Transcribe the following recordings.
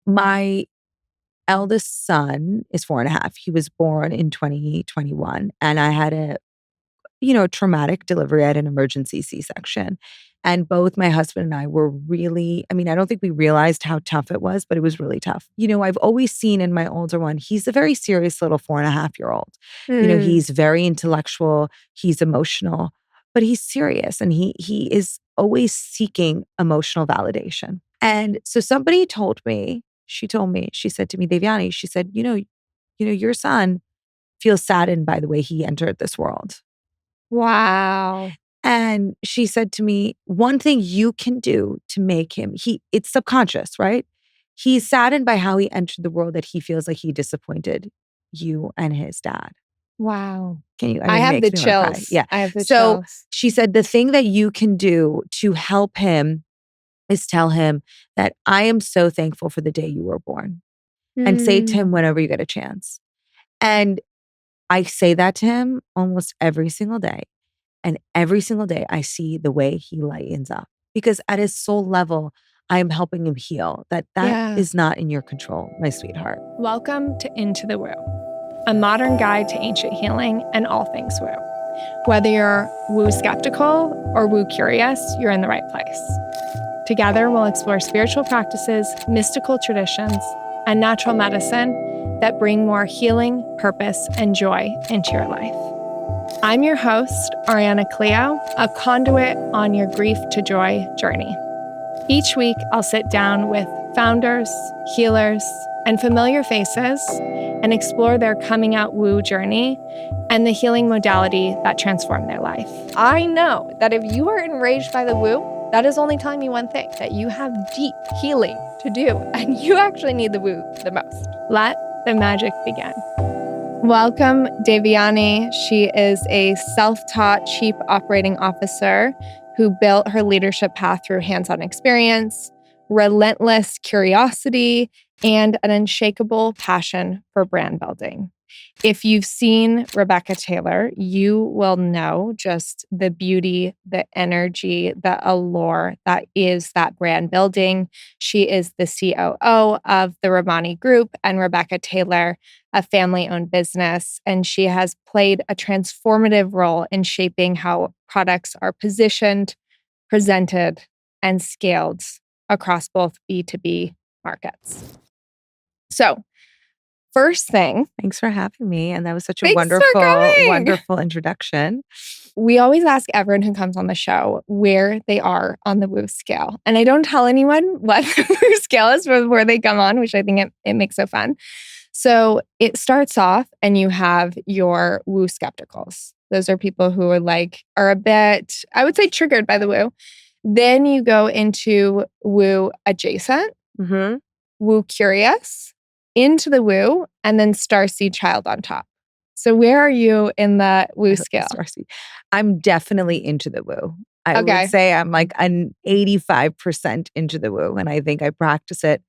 My eldest son is 4.5. He was born in 2021, and I had a traumatic delivery. I had an emergency C-section. And both my husband and I were really, I don't think we realized how tough it was, but it was really tough. I've always seen in my older one, he's a very serious little 4.5-year-old. He's very intellectual, he's emotional, but he's serious and he is always seeking emotional validation. And so somebody told me, she said to me, Devyani, she said, your son feels saddened by the way he entered this world. Wow. And she said to me, one thing you can do to make him, it's subconscious, right? He's saddened by how he entered the world that he feels like he disappointed you and his dad. Wow. Can you? I have makes the me wanna cry. chills. Yeah. I have the So chills. she said the thing that you can do to help him is tell him that I am so thankful for the day you were born. And say it to him whenever you get a chance. And I say that to him almost every single day. And every single day I see the way he lightens up. Because at his soul level, I am helping him heal. That is not in your control, my sweetheart. Welcome to Into the Woo, a modern guide to ancient healing and all things woo. Whether you're woo skeptical or woo curious, you're in the right place. Together, we'll explore spiritual practices, mystical traditions, and natural medicine that bring more healing, purpose, and joy into your life. I'm your host, Ariana Cleo, a conduit on your grief to joy journey. Each week, I'll sit down with founders, healers, and familiar faces and explore their coming out woo journey and the healing modality that transformed their life. I know that if you are enraged by the woo, that is only telling me one thing, that you have deep healing to do, and you actually need the woo the most. Let the magic begin. Welcome, Devyani. She is a self-taught chief operating officer who built her leadership path through hands-on experience, relentless curiosity, and an unshakable passion for brand building. If you've seen Rebecca Taylor, you will know just the beauty, the energy, the allure that is that brand building. She is the COO of the Romani Group and Rebecca Taylor, a family-owned business, and she has played a transformative role in shaping how products are positioned, presented, and scaled across both B2B markets. So, first thing. Thanks for having me. And that was such a Thanks for coming. wonderful introduction. We always ask everyone who comes on the show where they are on the woo scale. And I don't tell anyone what the woo scale is before they come on, which I think it makes so fun. So it starts off and you have your woo skepticals. Those are people who are a bit, I would say, triggered by the woo. Then you go into woo adjacent, woo curious, into the woo, and then starseed child on top. So where are you in the woo scale? I'm definitely into the woo. I would say I'm like an 85% into the woo. And I think I practice it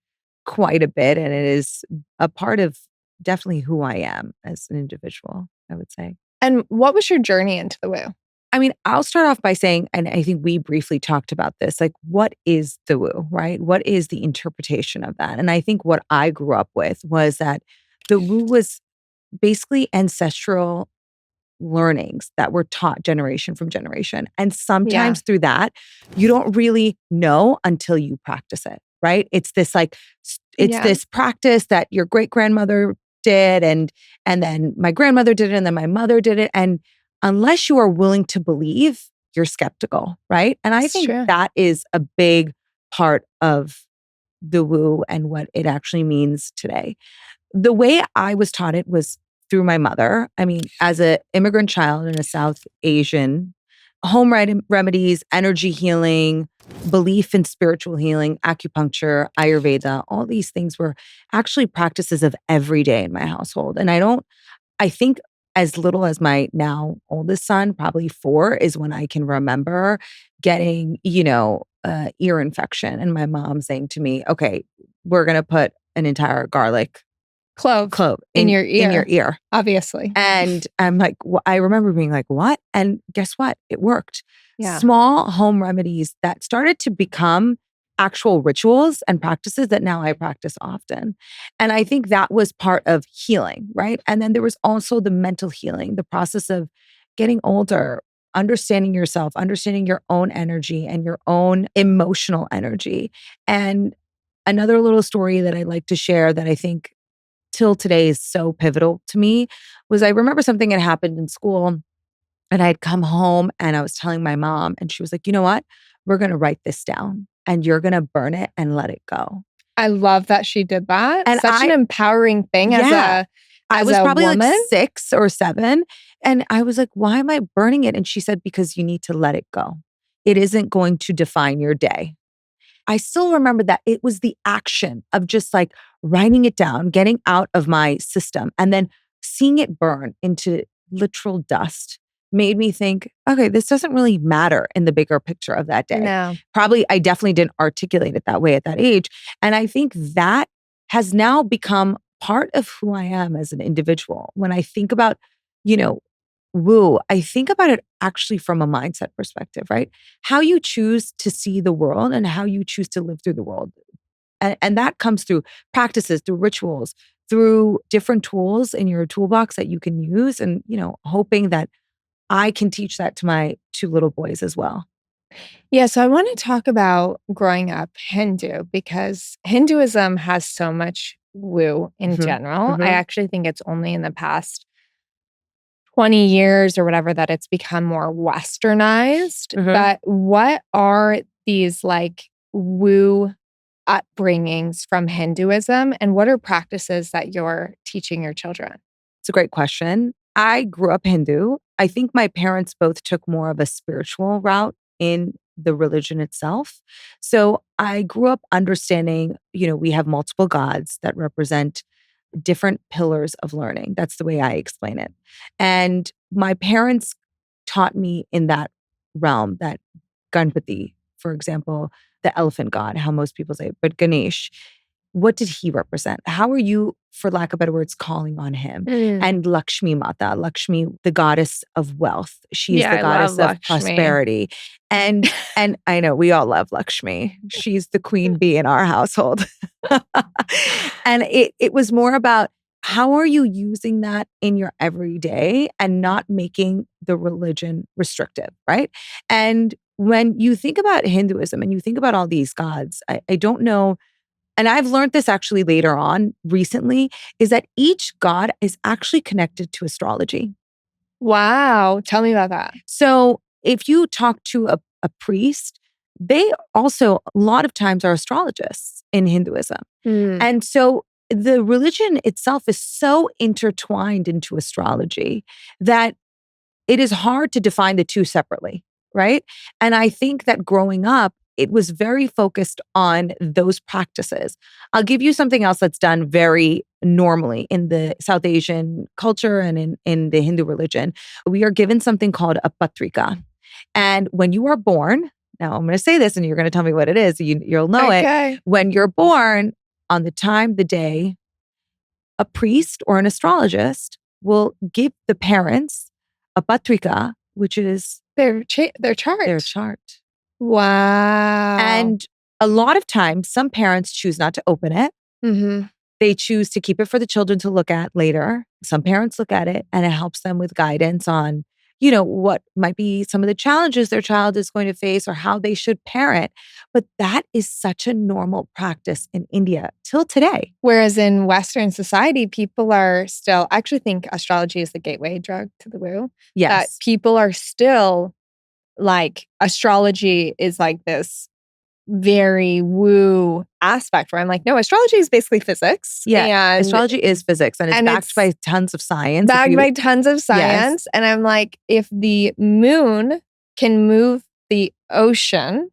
quite a bit. And it is a part of definitely who I am as an individual, I would say. And what was your journey into the woo? I'll start off by saying, and I think we briefly talked about this, like, what is the woo, right? What is the interpretation of that? And I think what I grew up with was that the woo was basically ancestral learnings that were taught generation from generation. And sometimes through that, you don't really know until you practice it, right? It's this this practice that your great grandmother did, and then my grandmother did it, and then my mother did it. And unless you are willing to believe, you're skeptical, right? And I think that is a big part of the woo and what it actually means today. The way I was taught it was through my mother. As an immigrant child in a South Asian, home remedies, energy healing, belief in spiritual healing, acupuncture, Ayurveda, all these things were actually practices of every day in my household. And I think as little as my now oldest son, probably 4, is when I can remember getting, ear infection. And my mom saying to me, okay, we're going to put an entire garlic clove in your ear. Obviously. And I'm like, I remember being like, what? And guess what? It worked. Yeah. Small home remedies that started to become actual rituals and practices that now I practice often. And I think that was part of healing, right? And then there was also the mental healing, the process of getting older, understanding yourself, understanding your own energy and your own emotional energy. And another little story that I like to share that I think till today is so pivotal to me was I remember something had happened in school and I had come home and I was telling my mom, and she was like, you know what? We're going to write this down and you're going to burn it and let it go. I love that she did that. And Such an empowering thing as I was a probably woman. like 6 or 7. And I was like, why am I burning it? And she said, because you need to let it go. It isn't going to define your day. I still remember that it was the action of just like writing it down, getting out of my system, and then seeing it burn into literal dust made me think, okay, this doesn't really matter in the bigger picture of that day. No. Probably, I definitely didn't articulate it that way at that age. And I think that has now become part of who I am as an individual. When I think about, woo, I think about it actually from a mindset perspective, right? How you choose to see the world and how you choose to live through the world. And that comes through practices, through rituals, through different tools in your toolbox that you can use. And, hoping that I can teach that to my 2 little boys as well. Yeah, so I want to talk about growing up Hindu because Hinduism has so much woo in general. I actually think it's only in the past 20 years or whatever that it's become more westernized. But what are these like woo upbringings from Hinduism, and what are practices that you're teaching your children? It's a great question. I grew up Hindu. I think my parents both took more of a spiritual route in the religion itself. So I grew up understanding, we have multiple gods that represent different pillars of learning. That's the way I explain it. And my parents taught me in that realm that Ganpati, for example, the elephant god, how most people say it, but Ganesh, what did he represent? How are you, for lack of better words, calling on him? And Lakshmi Mata, Lakshmi, the goddess of wealth. She's the goddess of prosperity. And I know we all love Lakshmi. She's the queen bee in our household. And it was more about how are you using that in your everyday and not making the religion restrictive, right? And when you think about Hinduism and you think about all these gods, I don't know. And I've learned this actually later on recently, is that each god is actually connected to astrology. Wow. Tell me about that. So if you talk to a priest, they also a lot of times are astrologists in Hinduism. And so the religion itself is so intertwined into astrology that it is hard to define the two separately, right? And I think that growing up, it was very focused on those practices. I'll give you something else that's done very normally in the South Asian culture and in the Hindu religion. We are given something called a patrika. And when you are born, now I'm going to say this and you're going to tell me what it is. You'll know it. When you're born, on the time, the day, a priest or an astrologist will give the parents a patrika, which is their chart. Their chart. Wow. And a lot of times, some parents choose not to open it. They choose to keep it for the children to look at later. Some parents look at it and it helps them with guidance on, what might be some of the challenges their child is going to face or how they should parent. But that is such a normal practice in India till today. Whereas in Western society, people are still, I actually think astrology is the gateway drug to the woo. Yes. That people are still like, astrology is like this very woo aspect where I'm like, no, astrology is basically physics. Yeah, astrology is physics and it's backed by tons of science. Yes. And I'm like, if the moon can move the ocean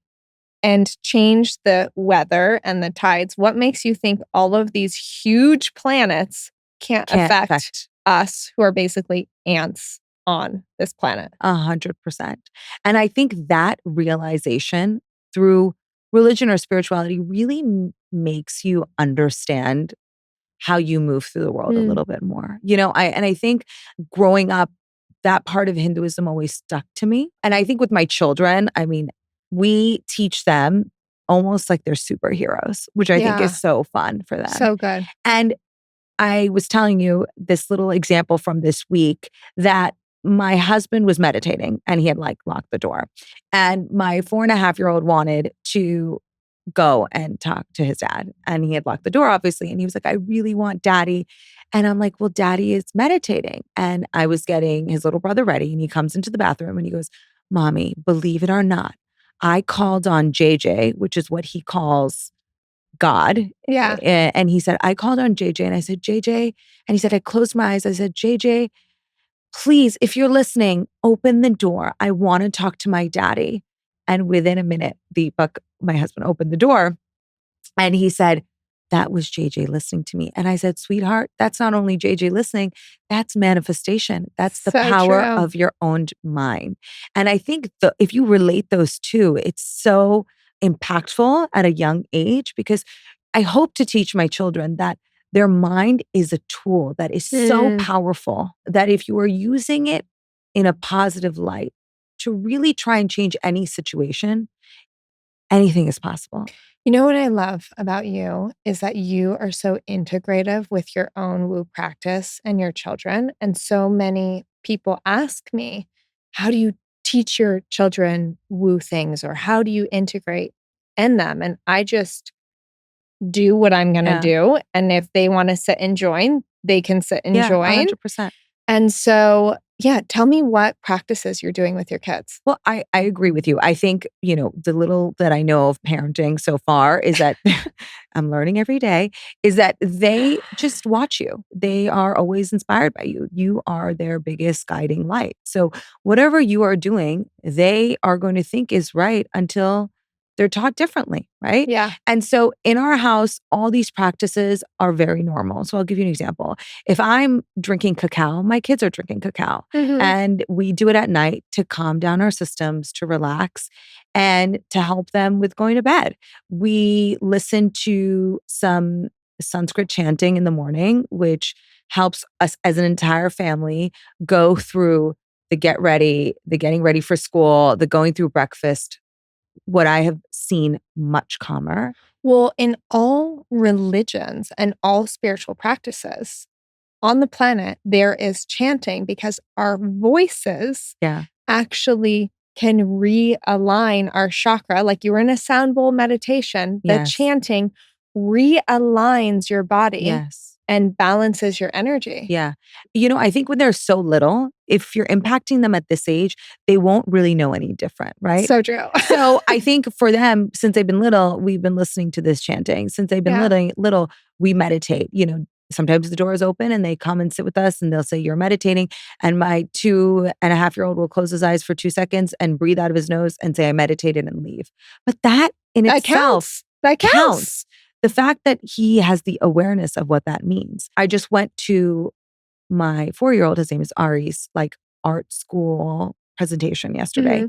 and change the weather and the tides, what makes you think all of these huge planets can't affect us who are basically ants on this planet? 100%. And I think that realization through religion or spirituality really makes you understand how you move through the world a little bit more. I think growing up, that part of Hinduism always stuck to me. And I think with my children, we teach them almost like they're superheroes, which I think Yeah. is so fun for them. So good. And I was telling you this little example from this week that my husband was meditating and he had like locked the door. And my 4.5-year-old wanted to go and talk to his dad. And he had locked the door, obviously. And he was like, I really want daddy. And I'm like, well, daddy is meditating. And I was getting his little brother ready. And he comes into the bathroom and he goes, Mommy, believe it or not, I called on JJ, which is what he calls God. Yeah. And he said, I called on JJ and I said, JJ, and he said, I closed my eyes. I said, JJ, please, if you're listening, open the door. I want to talk to my daddy. And within a minute, my husband, opened the door and he said, that was JJ listening to me. And I said, sweetheart, that's not only JJ listening, that's manifestation. That's the So power true. of your own mind. And I think if you relate those two, it's so impactful at a young age, because I hope to teach my children that their mind is a tool that is so powerful that if you are using it in a positive light to really try and change any situation, anything is possible. You know what I love about you is that you are so integrative with your own woo practice and your children. And so many people ask me, how do you teach your children woo things, or how do you integrate in them? And I just do what I'm going to do. And if they want to sit and join, they can sit and join. 100%. And so, yeah, tell me what practices you're doing with your kids. Well, I agree with you. I think, the little that I know of parenting so far is that I'm learning every day, is that they just watch you. They are always inspired by you. You are their biggest guiding light. So whatever you are doing, they are going to think is right until they're taught differently, right? Yeah. And so in our house, all these practices are very normal. So I'll give you an example. If I'm drinking cacao, my kids are drinking cacao. And we do it at night to calm down our systems, to relax, and to help them with going to bed. We listen to some Sanskrit chanting in the morning, which helps us as an entire family go through the getting ready for school, the going through breakfast, what I have seen much calmer. Well, in all religions and all spiritual practices on the planet, there is chanting because our voices actually can realign our chakra. Like you were in a sound bowl meditation, the chanting realigns your body and balances your energy. Yeah. I think when they're so little, if you're impacting them at this age, they won't really know any different, right? So true. So I think for them, since they've been little, we've been listening to this chanting. Since they've been little, we meditate. Sometimes the door is open and they come and sit with us and they'll say, you're meditating. And my 2.5-year-old will close his eyes for 2 seconds and breathe out of his nose and say, I meditated, and leave. But that in itself counts. The fact that he has the awareness of what that means. I just went to my 4-year-old, his name is Ari's, like art school presentation yesterday.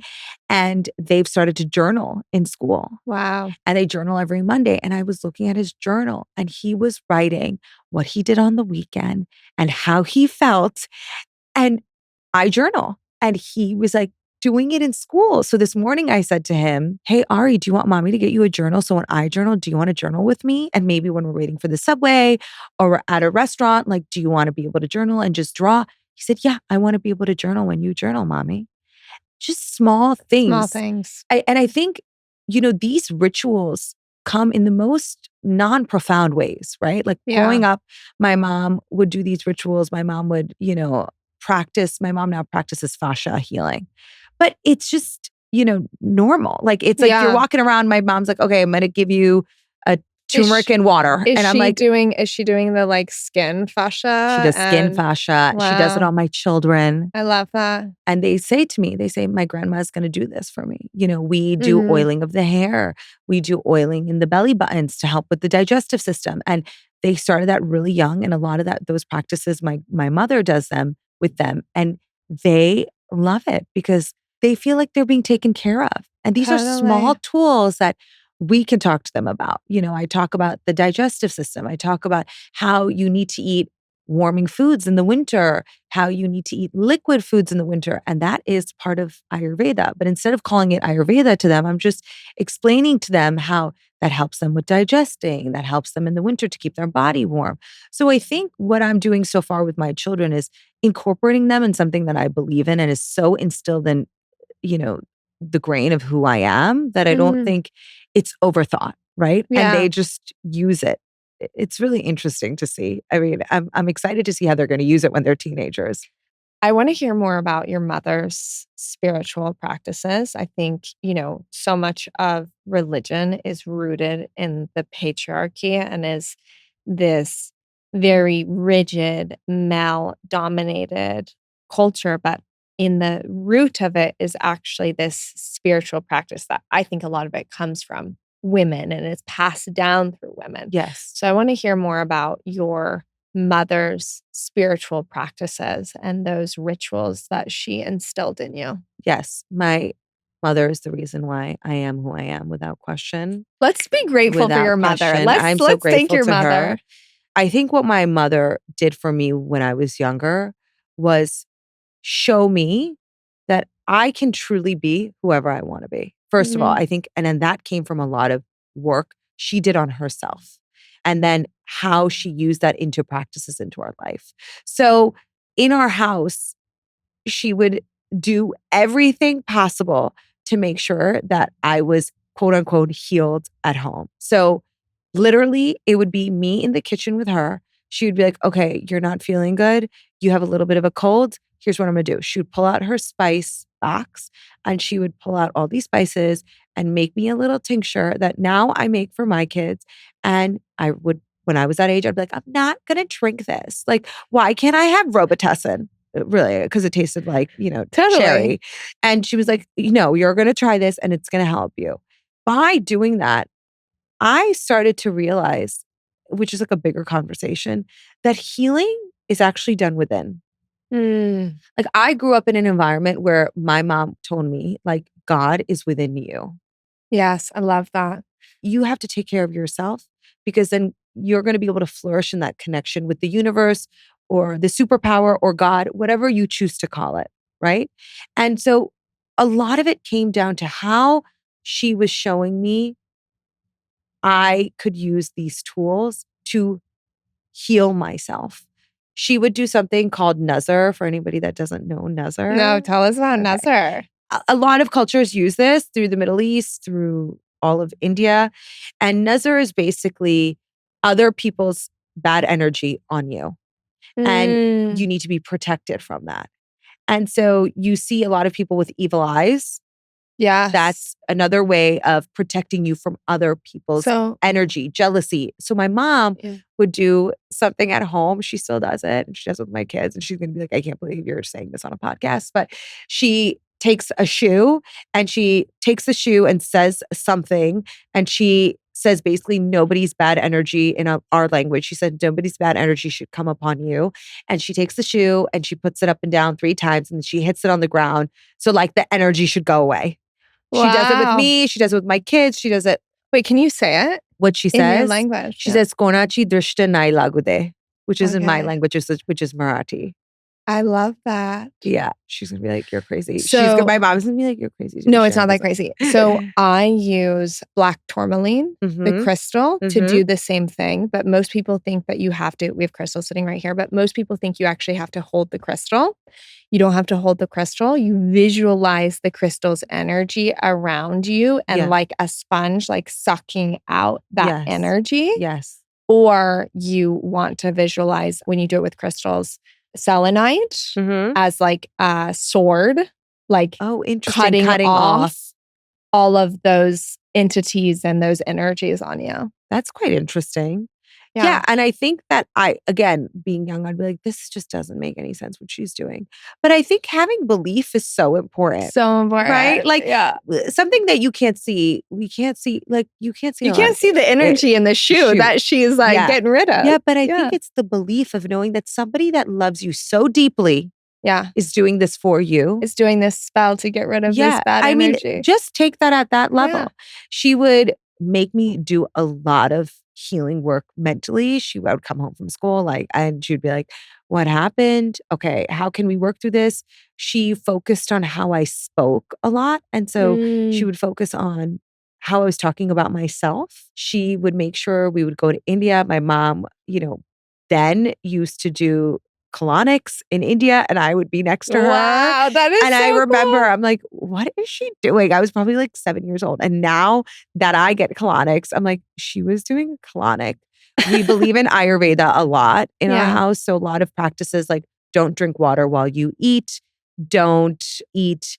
And they've started to journal in school. Wow. And they journal every Monday. And I was looking at his journal and he was writing what he did on the weekend and how he felt. And I journal. And he was like doing it in school. So this morning I said to him, hey, Ari, do you want mommy to get you a journal? So when I journal, do you want to journal with me? And maybe when we're waiting for the subway or we're at a restaurant, like, do you want to be able to journal and just draw? He said, yeah, I want to be able to journal when you journal, mommy. Just small things. Small things. And I think, these rituals come in the most non-profound ways, right? Like growing up, my mom would do these rituals. My mom would, practice. My mom now practices fascia healing. But it's just, normal. Like it's like you're walking around. My mom's like, okay, I'm going to give you a turmeric and water. And I'm like, is she doing the like skin fascia? She does skin fascia. Wow. She does it on my children. I love that. And they say to me, my grandma's going to do this for me. We do oiling of the hair. We do oiling in the belly buttons to help with the digestive system. And they started that really young. And a lot of those practices, my mother does them with them. And they love it because they feel like they're being taken care of. And these are small tools that we can talk to them about. I talk about the digestive system. I talk about how you need to eat warming foods in the winter, how you need to eat liquid foods in the winter. And that is part of Ayurveda. But instead of calling it Ayurveda to them, I'm just explaining to them how that helps them with digesting, that helps them in the winter to keep their body warm. So I think what I'm doing so far with my children is incorporating them in something that I believe in and is so instilled in, the grain of who I am that I don't think it's overthought, right? Yeah. And they just use it. It's really interesting to see. I mean, I'm excited to see how they're going to use it when they're teenagers. I want to hear more about your mother's spiritual practices. I think, so much of religion is rooted in the patriarchy and is this very rigid, male-dominated culture. But in the root of it is actually this spiritual practice that I think a lot of it comes from women and is passed down through women. Yes. So I want to hear more about your mother's spiritual practices and those rituals that she instilled in you. Yes. My mother is the reason why I am who I am, without question. Let's be grateful for your mother. I'm so Let's thank grateful your to mother. her. I think what my mother did for me when I was younger was show me that I can truly be whoever I want to be. First of all, I think, and then that came from a lot of work she did on herself. And then how she used that into practices into our life. So in our house, she would do everything possible to make sure that I was quote unquote healed at home. So literally, it would be me in the kitchen with her. She would be like, okay, you're not feeling good. You have a little bit of a cold. Here's what I'm going to do. She would pull out her spice box and she would pull out all these spices and make me a little tincture that now I make for my kids. And I would, when I was that age, I'd be like, I'm not going to drink this. Like, why can't I have Robitussin? Really, because it tasted like, Totally. cherry. And she was like, you're going to try this and it's going to help you. By doing that, I started to realize, which is like a bigger conversation, that healing is actually done within. Like I grew up in an environment where my mom told me, like, God is within you. Yes, I love that. You have to take care of yourself because then you're going to be able to flourish in that connection with the universe or the superpower or God, whatever you choose to call it, right? And so a lot of it came down to how she was showing me I could use these tools to heal myself. She would do something called Nazar, for anybody that doesn't know Nazar. No, tell us about Nazar. A lot of cultures use this through the Middle East, through all of India. And Nazar is basically other people's bad energy on you. And you need to be protected from that. And so you see a lot of people with evil eyes. Yes. That's another way of protecting you from other people's energy, jealousy. So my mom would do something at home. She still does it. And she does it with my kids. And she's going to be like, I can't believe you're saying this on a podcast. But she takes a shoe and she takes the shoe and says something. And she says basically nobody's bad energy in our language. She said nobody's bad energy should come upon you. And she takes the shoe and she puts it up and down 3 times and she hits it on the ground. So like the energy should go away. She does it with me. She does it with my kids. She does it. Wait, can you say it? What she says? In your language. She says, Konachi drishta nai lagude, which is in my language, which is Marathi. I love that. Yeah. She's going to be like, you're crazy. So, my mom's going to be like, you're crazy. No, it's not that crazy. So I use black tourmaline, the crystal, to do the same thing. But most people think that you have to, we have crystals sitting right here, but most people think you actually have to hold the crystal. You don't have to hold the crystal. You visualize the crystal's energy around you and like a sponge, like sucking out that energy. Yes. Or you want to visualize, when you do it with crystals, selenite as like a sword, like cutting off all of those entities and those energies on you. That's quite interesting. Yeah. And I think that again, being young, I'd be like, this just doesn't make any sense what she's doing. But I think having belief is so important. So important. Right? Like something that you can't see, you can't see the energy in the shoe that she's like getting rid of. Yeah. But I think it's the belief of knowing that somebody that loves you so deeply is doing this for you. Is doing this spell to get rid of this bad energy. I mean, just take that at that level. She would make me do a lot of healing work mentally. I would come home from school and she'd be like, what happened? Okay, how can we work through this? She focused on how I spoke a lot. And so she would focus on how I was talking about myself. She would make sure we would go to India. My mom, then used to do colonics in India and I would be next to her. Wow, that is And so I remember, cool. I'm like, what is she doing? I was probably like 7 years old. And now that I get colonics, I'm like, she was doing a colonic. We believe in Ayurveda a lot in our house. So a lot of practices like don't drink water while you eat, don't eat,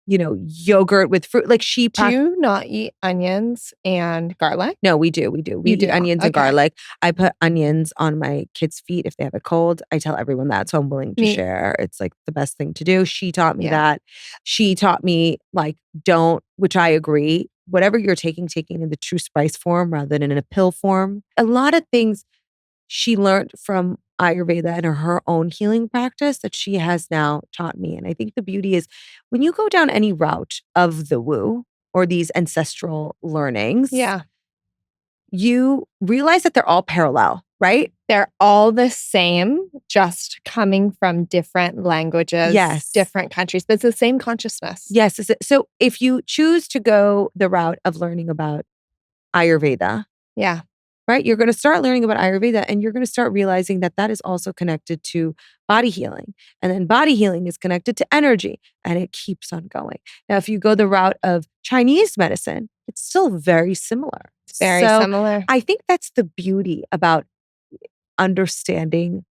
yogurt with fruit. Like Do you not eat onions and garlic? No, we do. We do. We You eat do? onions and Okay. garlic. I put onions on my kids' feet if they have a cold. I tell everyone that. So I'm willing to share. It's like the best thing to do. She taught me that. She taught me which I agree, whatever you're taking in the true spice form rather than in a pill form. A lot of things she learned from Ayurveda and her own healing practice that she has now taught me. And I think the beauty is when you go down any route of the woo or these ancestral learnings, you realize that they're all parallel, right? They're all the same, just coming from different languages, different countries, but it's the same consciousness. Yes. So if you choose to go the route of learning about Ayurveda, right, you're going to start learning about Ayurveda and you're going to start realizing that that is also connected to body healing. And then body healing is connected to energy and it keeps on going. Now, if you go the route of Chinese medicine, it's still very similar. Very similar. I think that's the beauty about understanding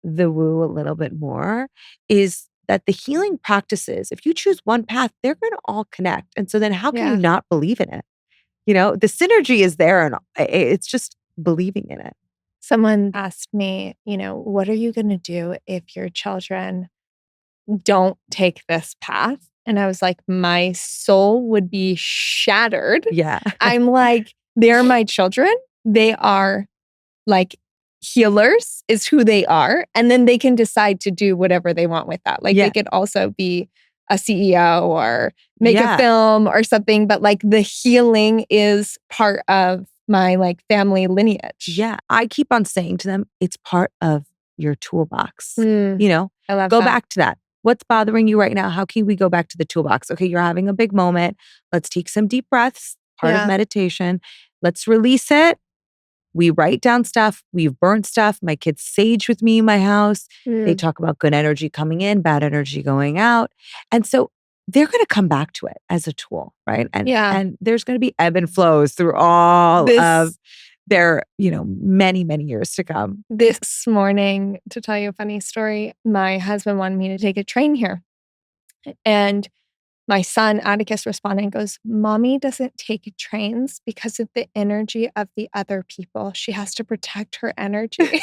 the woo a little bit more is that the healing practices, if you choose one path, they're going to all connect. And so then how can you not believe in it? The synergy is there and it's just believing in it. Someone asked me, what are you going to do if your children don't take this path? And I was like, my soul would be shattered. Yeah. I'm like, they're my children. They are like healers is who they are. And then they can decide to do whatever they want with that. Like they could also be a CEO or make a film or something. But like the healing is part of my family lineage. Yeah. I keep on saying to them, it's part of your toolbox. I love go that. back to that. What's bothering you right now? How can we go back to the toolbox? Okay, you're having a big moment. Let's take some deep breaths, part of meditation. Let's release it. We write down stuff. We've burnt stuff. My kids sage with me in my house. They talk about good energy coming in, bad energy going out. And so they're going to come back to it as a tool, right? And there's going to be ebb and flows through all of their, many, many years to come. This morning, to tell you a funny story, my husband wanted me to take a train here. And my son, Atticus, responded and goes, Mommy doesn't take trains because of the energy of the other people. She has to protect her energy.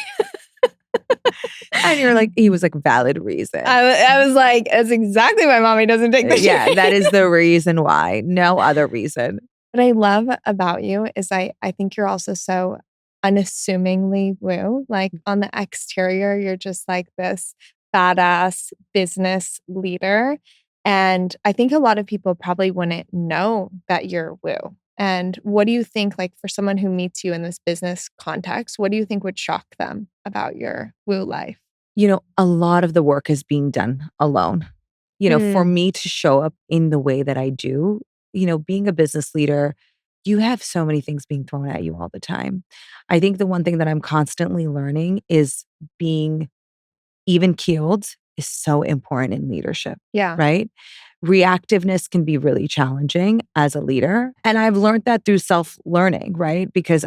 And you're like, he was like, valid reason. I was like, that's exactly why Mommy doesn't take the train. Yeah, that is the reason why. No other reason. What I love about you is I think you're also so unassumingly woo. Like on the exterior, you're just like this badass business leader. And I think a lot of people probably wouldn't know that you're woo. And what do you think, like for someone who meets you in this business context, what do you think would shock them about your woo life? A lot of the work is being done alone. For me to show up in the way that I do, being a business leader, you have so many things being thrown at you all the time. I think the one thing that I'm constantly learning is being even keeled is so important in leadership. Yeah. Right? Reactiveness can be really challenging as a leader. And I've learned that through self-learning, right? Because,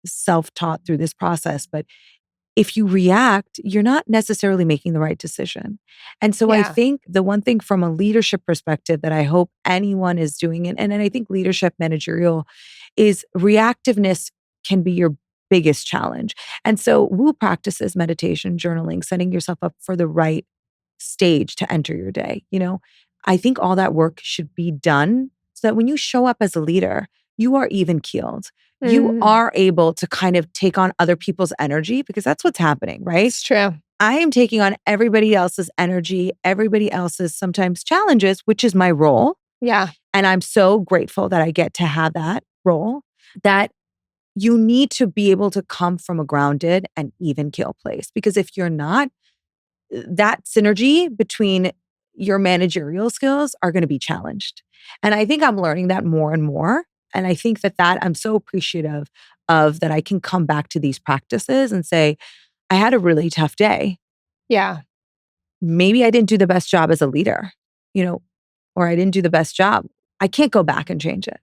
self-taught through this process. But if you react, you're not necessarily making the right decision. And so I think the one thing from a leadership perspective that I hope anyone is doing, and I think leadership managerial is reactiveness can be your biggest challenge. And so woo practices, meditation, journaling, setting yourself up for the right stage to enter your day. I think all that work should be done so that when you show up as a leader, you are even keeled. You are able to kind of take on other people's energy because that's what's happening, right? It's true. I am taking on everybody else's energy, everybody else's sometimes challenges, which is my role. Yeah. And I'm so grateful that I get to have that role. That you need to be able to come from a grounded and even keel place. Because if you're not, that synergy between your managerial skills are going to be challenged. And I think I'm learning that more and more. And I think that I'm so appreciative of that I can come back to these practices and say, I had a really tough day. Yeah. Maybe I didn't do the best job as a leader, or I didn't do the best job. I can't go back and change it.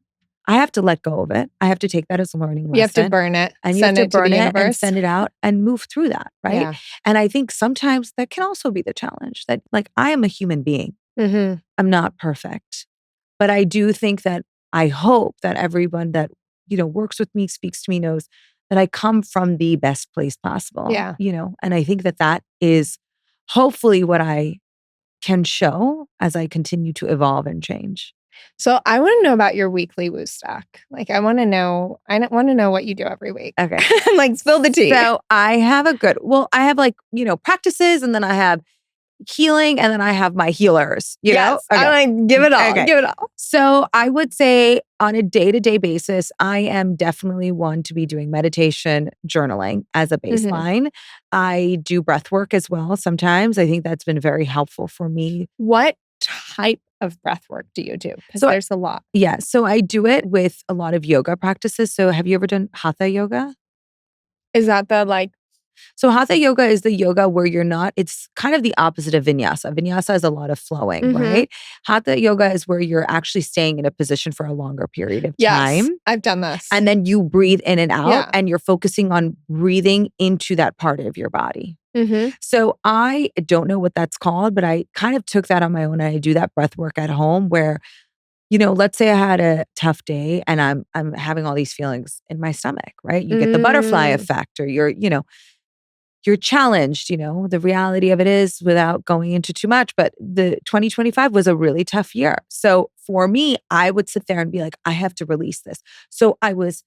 I have to let go of it. I have to take that as a learning lesson. You have to burn it, and you have send to it to the burn it and universe. send it out and move through that, right? Yeah. And I think sometimes that can also be the challenge that like I am a human being. Mm-hmm. I'm not perfect. But I do think that I hope that everyone that, works with me, speaks to me, knows that I come from the best place possible. Yeah. And I think that is hopefully what I can show as I continue to evolve and change. So I want to know about your weekly woo stack. Like I want to know what you do every week. Okay. Like spill the tea. So I have I have like, practices, and then I have healing, and then I have my healers, yes. Okay. I'm like, give it all. Okay. Give it all. So I would say on a day-to-day basis, I am definitely one to be doing meditation, journaling as a baseline. I do breath work as well sometimes. I think that's been very helpful for me. What type of breath work do you do? Because there's a lot. Yeah. So I do it with a lot of yoga practices. So have you ever done hatha yoga? Is that the like? So hatha yoga is the yoga where it's kind of the opposite of vinyasa. Vinyasa is a lot of flowing, right? Hatha yoga is where you're actually staying in a position for a longer period of time. I've done this. And then you breathe in and out, Yeah. and you're focusing on breathing into that part of your body. Mm-hmm. So I don't know what that's called, but I kind of took that on my own, and I do that breath work at home where, let's say I had a tough day and I'm having all these feelings in my stomach, right? You get the butterfly effect, or you're challenged, the reality of it is, without going into too much, but the 2025 was a really tough year. So for me, I would sit there and be like, I have to release this. So I was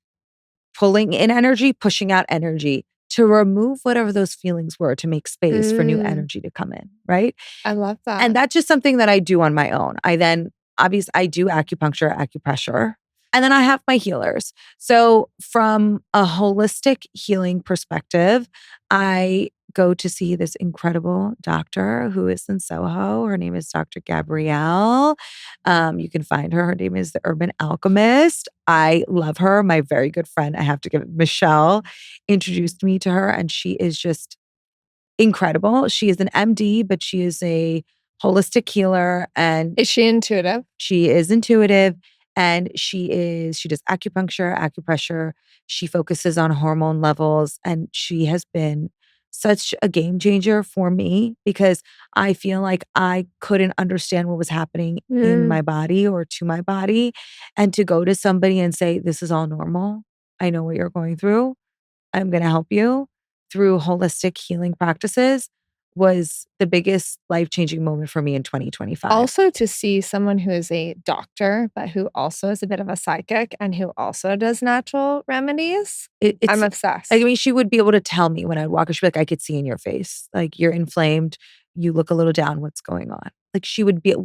pulling in energy, pushing out energy to remove whatever those feelings were, to make space for new energy to come in, right? I love that. And that's just something that I do on my own. I do acupuncture, acupressure, and then I have my healers. So from a holistic healing perspective, I go to see this incredible doctor who is in Soho. Her name is Dr. Gabrielle. You can find her. Her name is the Urban Alchemist. I love her. My very good friend, I have to give it, Michelle, introduced me to her, and she is just incredible. She is an MD, but she is a holistic healer. And is she intuitive? She is intuitive. And she does acupuncture, acupressure. She focuses on hormone levels. And she has been such a game changer for me, because I feel like I couldn't understand what was happening in my body or to my body. And to go to somebody and say, this is all normal. I know what you're going through. I'm going to help you through holistic healing practices was the biggest life-changing moment for me in 2025. Also to see someone who is a doctor, but who also is a bit of a psychic and who also does natural remedies. I'm obsessed. I mean, she would be able to tell me when I'd walk her, she'd be like, I could see in your face. Like, you're inflamed. You look a little down. What's going on? Like,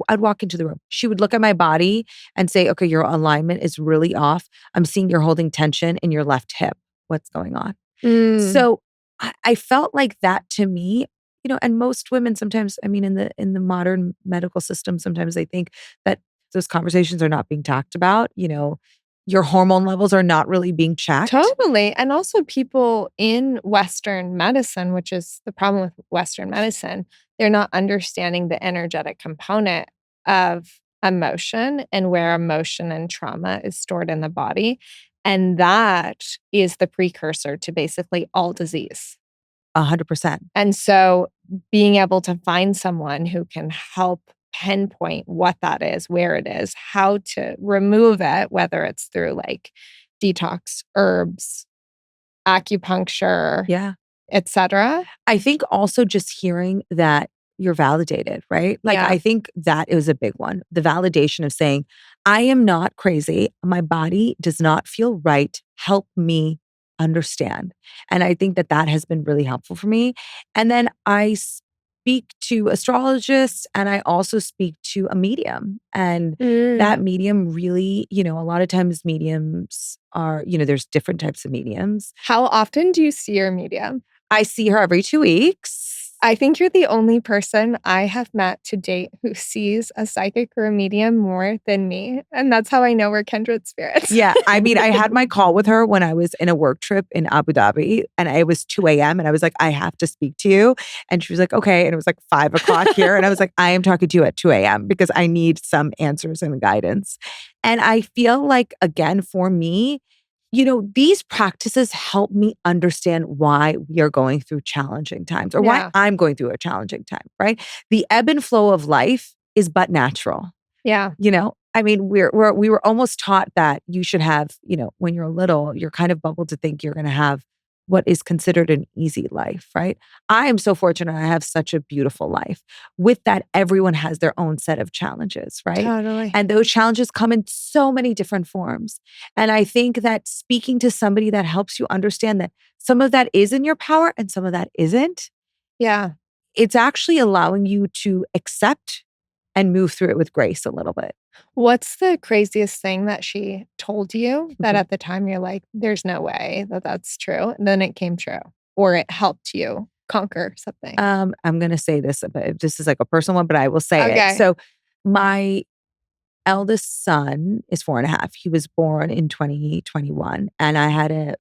I'd walk into the room. She would look at my body and say, okay, your alignment is really off. I'm seeing you're holding tension in your left hip. What's going on? So I felt like that to me, and most women sometimes, I mean, in the modern medical system, sometimes they think that those conversations are not being talked about. Your hormone levels are not really being checked. Totally. And also people in Western medicine, which is the problem with Western medicine, they're not understanding the energetic component of emotion and where emotion and trauma is stored in the body. And that is the precursor to basically all disease. 100%. And so being able to find someone who can help pinpoint what that is, where it is, how to remove it, whether it's through like detox, herbs, acupuncture, etc. I think also just hearing that you're validated, right? Like, I think that is a big one. The validation of saying, I am not crazy. My body does not feel right. Help me understand. And I think that has been really helpful for me. And then I speak to astrologists and I also speak to a medium. And that medium really, a lot of times mediums are, there's different types of mediums. How often do you see your medium? I see her every 2 weeks. I think you're the only person I have met to date who sees a psychic or a medium more than me. And that's how I know we're kindred spirits. Yeah. I mean, I had my call with her when I was in a work trip in Abu Dhabi and it was 2 a.m. and I was like, I have to speak to you. And she was like, okay. And it was like 5 o'clock here. And I was like, I am talking to you at 2 a.m. because I need some answers and guidance. And I feel like, again, for me, these practices help me understand why we are going through challenging times or why I'm going through a challenging time, right? The ebb and flow of life is but natural. Yeah. I mean, we were almost taught that you should have, when you're little, you're kind of bubbled to think you're going to have what is considered an easy life, right? I am so fortunate I have such a beautiful life. With that, everyone has their own set of challenges, right? Totally. And those challenges come in so many different forms. And I think that speaking to somebody that helps you understand that some of that is in your power and some of that isn't. Yeah. It's actually allowing you to accept and move through it with grace a little bit. What's the craziest thing that she told you that at the time you're like, there's no way that that's true? And then it came true or it helped you conquer something? I'm going to say this, but this is like a personal one, but I will say it. So my eldest son is 4.5. He was born in 2021 and I had a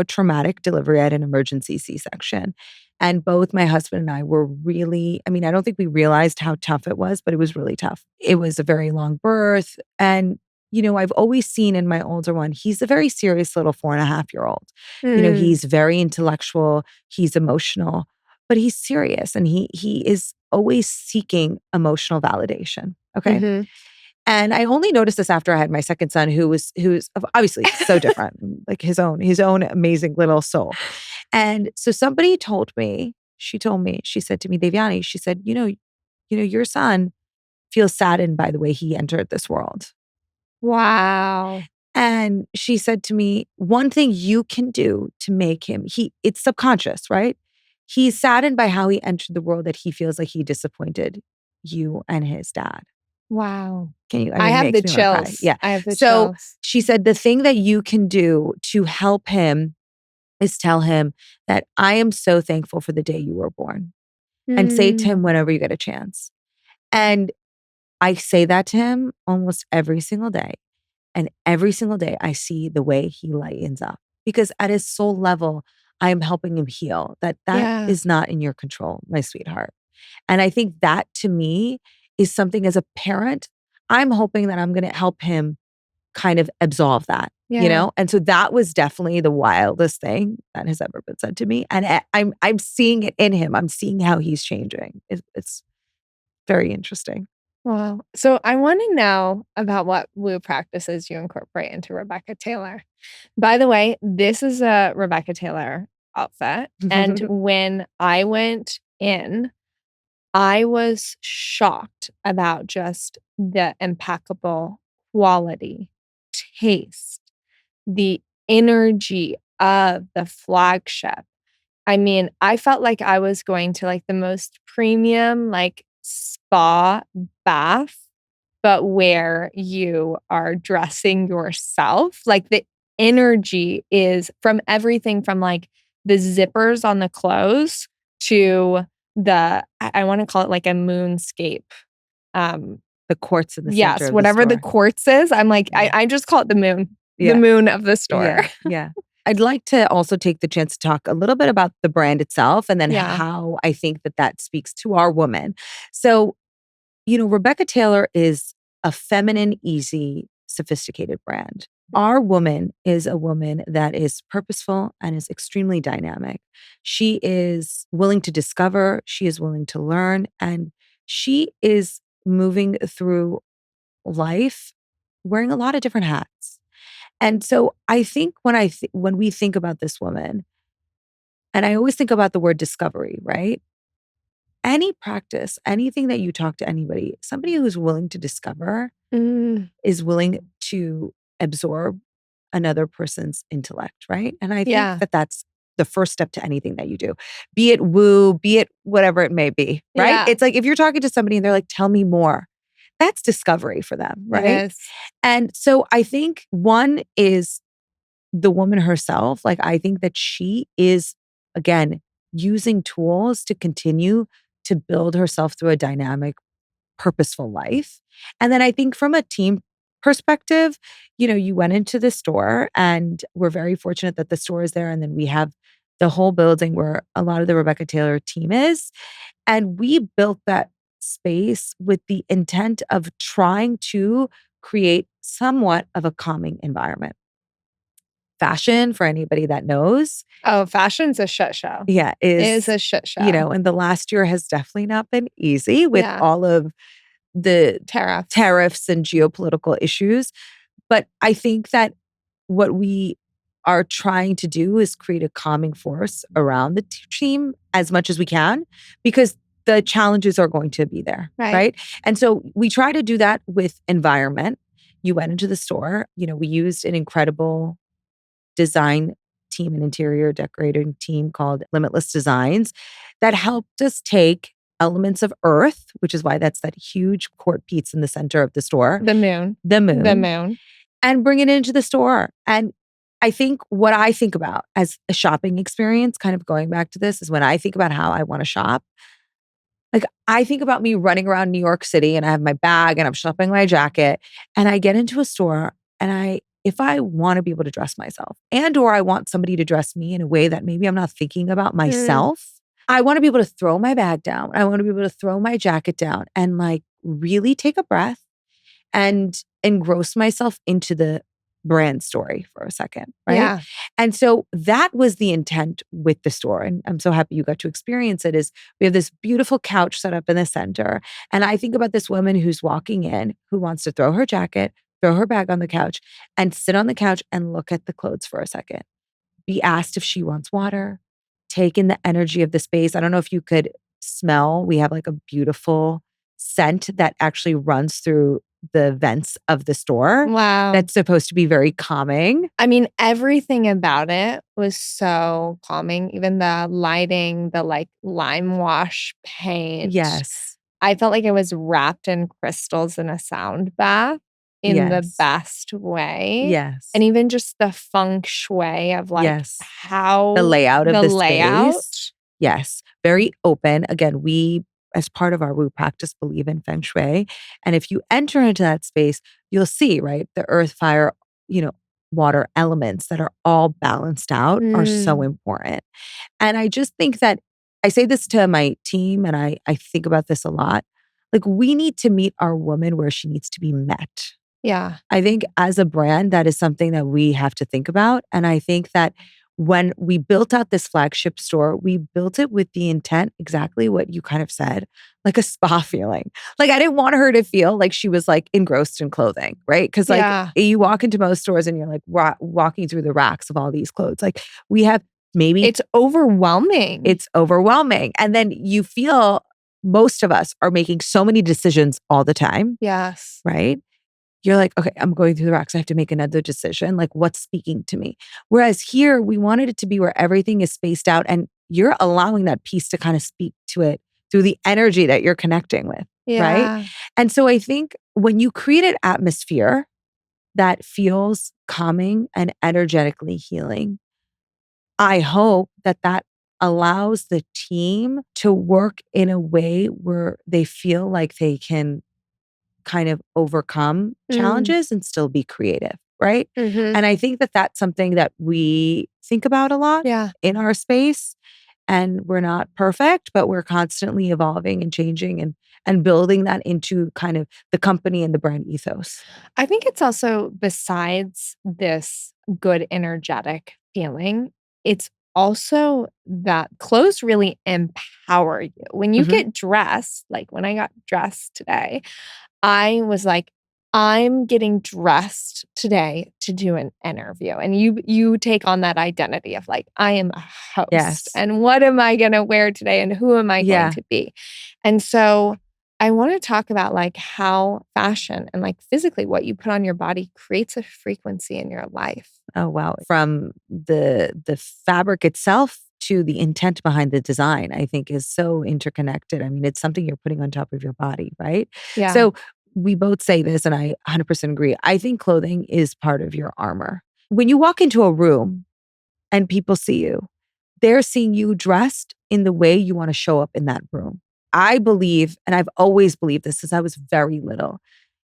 traumatic delivery. I had an emergency C-section. And both my husband and I were really, I don't think we realized how tough it was, but it was really tough. It was a very long birth. And, I've always seen in my older one, he's a very serious little 4.5-year-old. He's very intellectual, he's emotional, but he's serious and he is always seeking emotional validation. Okay. And I only noticed this after I had my second son, who's obviously so different, like his own amazing little soul. And so somebody told me, she said to me, Devyani, she said, your son feels saddened by the way he entered this world. Wow. And she said to me, one thing you can do to make him, it's subconscious, right? He's saddened by how he entered the world that he feels like he disappointed you and his dad. Wow. Can you? I have the chills. Yeah. I have the chills. So she said the thing that you can do to help him is tell him that I am so thankful for the day you were born. And say it to him whenever you get a chance. And I say that to him almost every single day. And every single day I see the way he lightens up. Because at his soul level, I am helping him heal. That is not in your control, my sweetheart. And I think that to me is something as a parent, I'm hoping that I'm going to help him kind of absolve that, And so that was definitely the wildest thing that has ever been said to me. And I'm seeing it in him. I'm seeing how he's changing. It's very interesting. Wow. So I want to know about what woo practices you incorporate into Rebecca Taylor. By the way, this is a Rebecca Taylor outfit. And when I went in, I was shocked about just the impeccable quality, taste, the energy of the flagship. I mean, I felt like I was going to like the most premium, like spa bath, but where you are dressing yourself. Like the energy is from everything from like the zippers on the clothes to I want to call it like a moonscape. The quartz in the center. Yes, whatever the quartz is. I'm like, I just call it the moon. The moon of the store. Yeah. I'd like to also take the chance to talk a little bit about the brand itself and then how I think that speaks to our woman. So, Rebecca Taylor is a feminine, easy, sophisticated brand. Our woman is a woman that is purposeful and is extremely dynamic. She is willing to discover, she is willing to learn, and she is moving through life wearing a lot of different hats. And so I think when we think about this woman, and I always think about the word discovery, right? Any practice, anything that you talk to anybody, somebody who's willing to discover is willing to absorb another person's intellect, right? And I think that that's the first step to anything that you do, be it woo, be it whatever it may be, right? Yeah. It's like if you're talking to somebody and they're like, tell me more, that's discovery for them, It right? is. And so I think one is the woman herself. Like, I think that she is, again, using tools to continue to build herself through a dynamic, purposeful life. And then I think from a team perspective, you went into the store and we're very fortunate that the store is there. And then we have the whole building where a lot of the Rebecca Taylor team is. And we built that space with the intent of trying to create somewhat of a calming environment. Fashion, for anybody that knows, Oh, fashion's a shit show. yeah, It is a shit show. and the last year has definitely not been easy with Yeah. all of the Tariffs and geopolitical issues. But I think that what we are trying to do is create a calming force around the team as much as we can, because the challenges are going to be there, right? And so we try to do that with environment. You went into the store, we used an incredible design team and interior decorating team called Limitless Designs that helped us take elements of earth, which is why that's that huge court piece in the center of the store. The moon. And bring it into the store. And I think what I think about as a shopping experience, kind of going back to this, is when I think about how I want to shop, like I think about me running around New York City and I have my bag and I'm shopping my jacket and I get into a store and if I want to be able to dress myself or I want somebody to dress me in a way that maybe I'm not thinking about myself, I want to be able to throw my bag down. I want to be able to throw my jacket down and like really take a breath and engross myself into the brand story for a second, right? Yeah. And so that was the intent with the store. And I'm so happy you got to experience it. Is we have this beautiful couch set up in the center. And I think about this woman who's walking in, who wants to throw her jacket, throw her bag on the couch and sit on the couch and look at the clothes for a second. Be asked if she wants water, take in the energy of the space. I don't know if you could smell, we have like a beautiful scent that actually runs through the vents of the store. Wow. That's supposed to be very calming. I mean, everything about it was so calming. Even the lighting, the like lime wash paint. Yes. I felt like it was wrapped in crystals in a sound bath in the best way. Yes. And even just the feng shui of like how the layout of the layout. Space. Yes. Very open. Again, we, as part of our Woo practice, believe in Feng Shui. And if you enter into that space, you'll see, right, the earth, fire, water elements that are all balanced out are so important. And I just think that I say this to my team and I think about this a lot. Like we need to meet our woman where she needs to be met. Yeah. I think as a brand, that is something that we have to think about. And I think that when we built out this flagship store, we built it with the intent, exactly what you kind of said, like a spa feeling. Like I didn't want her to feel like she was like engrossed in clothing, right? Because like you walk into most stores and you're like walking through the racks of all these clothes. Like we have it's overwhelming. It's overwhelming. And then you feel most of us are making so many decisions all the time. Yes. Right? You're like, okay, I'm going through the racks. I have to make another decision. Like, what's speaking to me? Whereas here, we wanted it to be where everything is spaced out and you're allowing that piece to kind of speak to it through the energy that you're connecting with. Right? And so I think when you create an atmosphere that feels calming and energetically healing, I hope that allows the team to work in a way where they feel like they can kind of overcome challenges and still be creative, right? And I think that that's something that we think about a lot in our space. And we're not perfect, but we're constantly evolving and changing and building that into kind of the company and the brand ethos. I think it's also, besides this good energetic feeling, it's also that clothes really empower you. When you get dressed, like when I got dressed today, I was like, I'm getting dressed today to do an interview. And you take on that identity of like, I am a host. Yes. And what am I going to wear today? And who am I going to be? And so I want to talk about like how fashion and like physically what you put on your body creates a frequency in your life. Oh, wow. From the fabric itself to the intent behind the design, I think is so interconnected. I mean, it's something you're putting on top of your body, right? Yeah. So we both say this, and I 100% agree. I think clothing is part of your armor. When you walk into a room and people see you, they're seeing you dressed in the way you want to show up in that room. I believe, and I've always believed this since I was very little,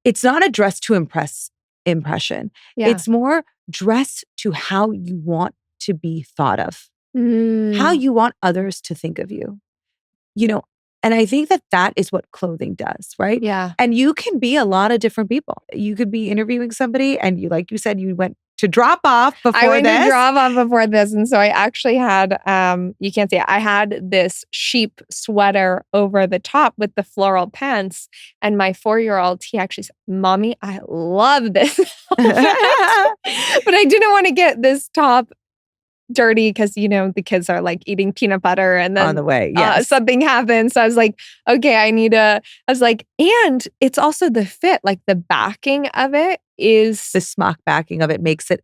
it's not a dress to impress impression. Yeah. It's more dress to how you want to be thought of, how Mm. you want others to think of you. You know, and I think that that is what clothing does, right? Yeah. And you can be a lot of different people. You could be interviewing somebody and you, like you said, you went to drop off I before went to this. drop off before this. And so I actually had, you can't see it, I had this sheep sweater over the top with the floral pants. And my 4-year-old, he actually said, Mommy, I love this outfit. But I didn't want to get this top dirty because, the kids are like eating peanut butter and then On the way, yes. something happened. So I was like, okay, I was like, and it's also the fit, like the backing of it is. The smock backing of it makes it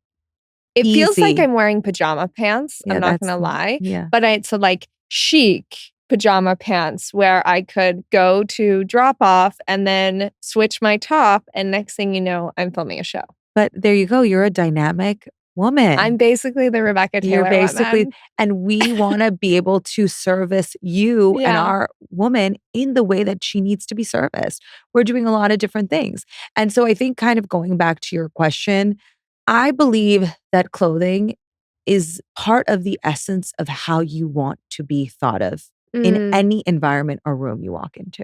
It feels like easy. I'm wearing pajama pants. Yeah, I'm not that's going to lie. Yeah. But it's like chic pajama pants where I could go to drop off and then switch my top. And next thing you know, I'm filming a show. But there you go. You're a dynamic woman. I'm basically the Rebecca Taylor You're basically, woman. and we want to be able to service you and Yeah. our woman in the way that she needs to be serviced. We're doing a lot of different things. And so I think, kind of going back to your question, I believe that clothing is part of the essence of how you want to be thought of in any environment or room you walk into.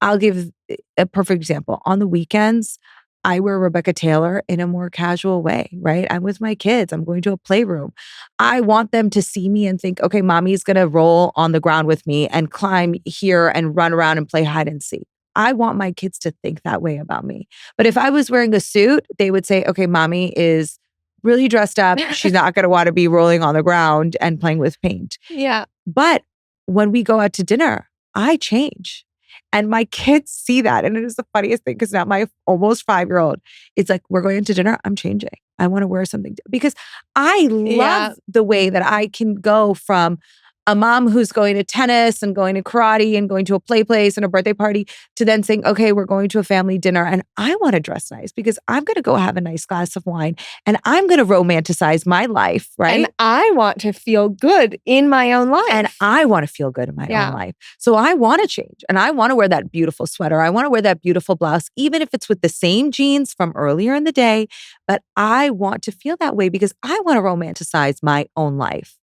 I'll give a perfect example. On the weekends, I wear Rebecca Taylor in a more casual way, right? I'm with my kids. I'm going to a playroom. I want them to see me and think, okay, mommy's going to roll on the ground with me and climb here and run around and play hide and seek. I want my kids to think that way about me. But if I was wearing a suit, they would say, okay, mommy is really dressed up. She's not going to want to be rolling on the ground and playing with paint. Yeah. But when we go out to dinner, I change. And my kids see that. And it is the funniest thing because now my almost 5-year-old, it's like, we're going to dinner. I'm changing. I want to wear something because I love the way that I can go from a mom who's going to tennis and going to karate and going to a play place and a birthday party to then saying, okay, we're going to a family dinner and I want to dress nice because I'm going to go have a nice glass of wine and I'm going to romanticize my life, right? And I want to feel good in my own life. And I want to feel good in my own life. So I want to change and I want to wear that beautiful sweater. I want to wear that beautiful blouse, even if it's with the same jeans from earlier in the day, but I want to feel that way because I want to romanticize my own life.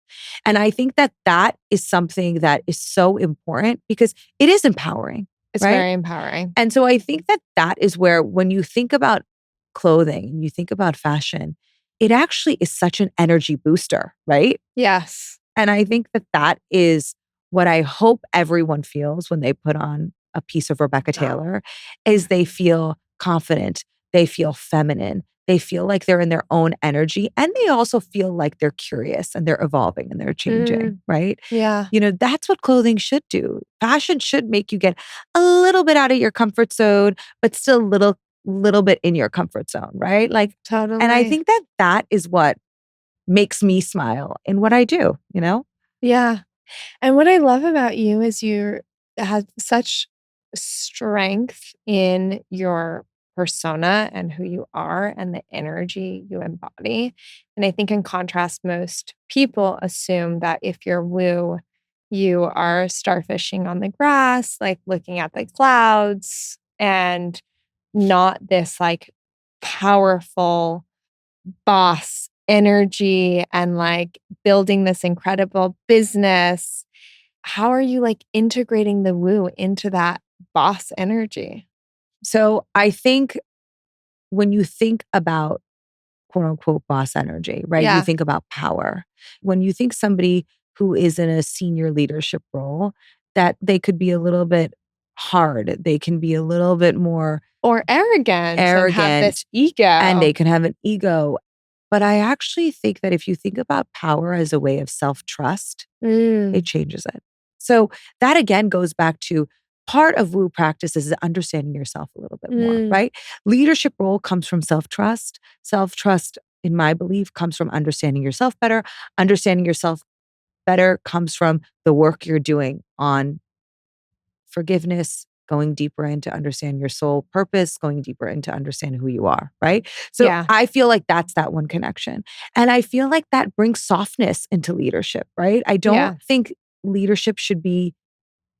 And I think that that is something that is so important because it is empowering. It's right? very empowering. And so I think that that is where, when you think about clothing and you think about fashion, it actually is such an energy booster, right? Yes. And I think that that is what I hope everyone feels when they put on a piece of Rebecca Taylor, is they feel confident, they feel feminine, they feel like they're in their own energy, and they also feel like they're curious and they're evolving and they're changing, right? Yeah. That's what clothing should do. Fashion should make you get a little bit out of your comfort zone, but still a little bit in your comfort zone, right? Like, totally. And I think that that is what makes me smile in what I do, Yeah. And what I love about you is you have such strength in your persona and who you are and the energy you embody. And I think in contrast, most people assume that if you're woo, you are starfishing on the grass, like looking at the clouds, and not this like powerful boss energy and like building this incredible business. How are you like integrating the woo into that boss energy? So I think when you think about quote unquote boss energy, right? Yeah. You think about power. When you think somebody who is in a senior leadership role, that they could be a little bit hard. They can be a little bit more or arrogant and have this ego. And they can have an ego. But I actually think that if you think about power as a way of self-trust, it changes it. So that again goes back to part of woo practice is understanding yourself a little bit more, right? Leadership role comes from self-trust. Self-trust in my belief, comes from understanding yourself better. Understanding yourself better comes from the work you're doing on forgiveness, going deeper into understand your soul purpose, going deeper into understand who you are, right? So Yeah. I feel like that's that one connection. And I feel like that brings softness into leadership, right? I don't think leadership should be